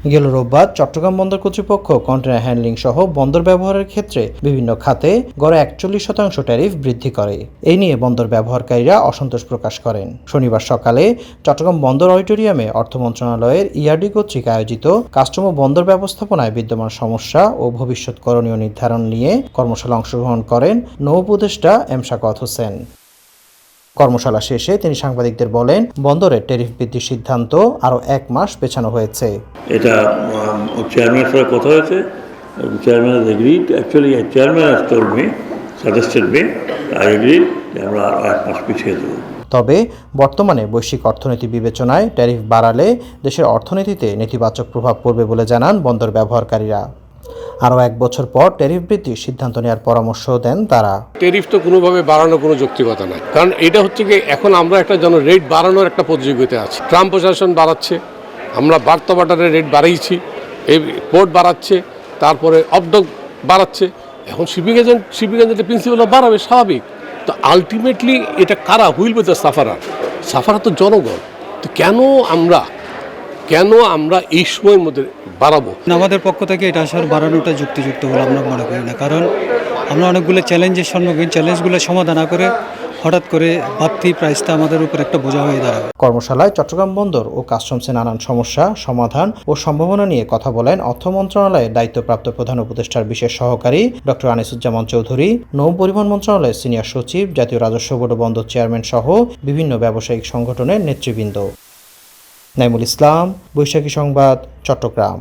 গেল রোববার চট্টগ্রাম বন্দর কর্তৃপক্ষ কন্টেনার হ্যান্ডলিং সহ বন্দর ব্যবহারের ক্ষেত্রে বিভিন্ন খাতে গড়ে 41% ট্যারিফ বৃদ্ধি করে। এই নিয়ে বন্দর ব্যবহারকারীরা অসন্তোষ প্রকাশ করেন। শনিবার সকালে চট্টগ্রাম বন্দর অডিটোরিয়ামে অর্থ মন্ত্রণালয়ের ইআরডি কর্তৃক আয়োজিত কাস্টম ও বন্দর ব্যবস্থাপনায় বিদ্যমান সমস্যা ও ভবিষ্যৎ করণীয় নির্ধারণ নিয়ে কর্মশালা অংশগ্রহণ করেন নৌ উপদেষ্টা এম শাকাওয়াত হোসেন। কর্মশালা শেষে তিনি সাংবাদিকদের বলেন, বন্দরের ট্যারিফ বৃদ্ধির সিদ্ধান্ত আরও 1 মাস পেছানো হয়েছে। এটা চেয়ারম্যানের সাথে কথা হয়েছে, chairman has agreed, actually chairman has told me, suggested me, I agreed আমরা 1 মাস পিছিয়ে দেবো। তবে বর্তমানে বৈশ্বিক অর্থনীতি বিবেচনায় ট্যারিফ বাড়ালে দেশের অর্থনীতিতে নেতিবাচক প্রভাব পড়বে বলে জানান বন্দর ব্যবহারকারীরা। আরও 1 বছর পর ট্যারিফ বৃদ্ধির সিদ্ধান্ত নেওয়ার পরামর্শ দেন তারা। ট্যারিফ তো কোনোভাবে বাড়ানোর কোনো যৌক্তিকতা নাই, কারণ এটা হচ্ছে কি এখন আমরা একটা রেট বাড়ানোর একটা প্রতিযোগিতা আছে। ট্রাম্প প্রশাসন বাড়াচ্ছে, আমরা বার্তা বাটারের রেট বাড়াইছি, এই পোর্ট বাড়াচ্ছে, তারপরে অবডক বাড়াচ্ছে, এখন শিপিং এজেন্টের প্রিন্সিপাল বাড়াবে, স্বাভাবিক। তো আলটিমেটলি এটা কারা হুইল উইথ দ্য সাফারা তো জনগণ। তো কেন আমরা এই সময়ের মধ্যে বাড়াবো? আমাদের পক্ষ থেকে এটা আসলে বাড়ানোটা যুক্তিযুক্ত বলে আমরা মনে করি না, কারণ আমরা অনেকগুলো চ্যালেঞ্জের সম্মুখীন, চ্যালেঞ্জগুলো সমাধান না করে হঠাৎ করে বাড়তি প্রাইসটা আমাদের উপর একটা বোঝা হয়ে দাঁড়াবে। কর্মশালায় চট্টগ্রাম বন্দর ও কাস্টমসের নানান সমস্যা সমাধান ও সম্ভাবনা নিয়ে কথা বলেন অর্থ মন্ত্রণালয়ের দায়িত্বপ্রাপ্ত প্রধান উপদেষ্টার বিশেষ সহকারী ডক্টর আনিসুজ্জামান চৌধুরী, নৌ পরিবহন মন্ত্রণালয়ের সিনিয়র সচিব, জাতীয় রাজস্ব বোর্ড ও বন্দর চেয়ারম্যান সহ বিভিন্ন ব্যবসায়িক সংগঠনের নেতৃবৃন্দ। নাইমুল ইসলাম, বৈশাখী সংবাদ, চট্টগ্রাম।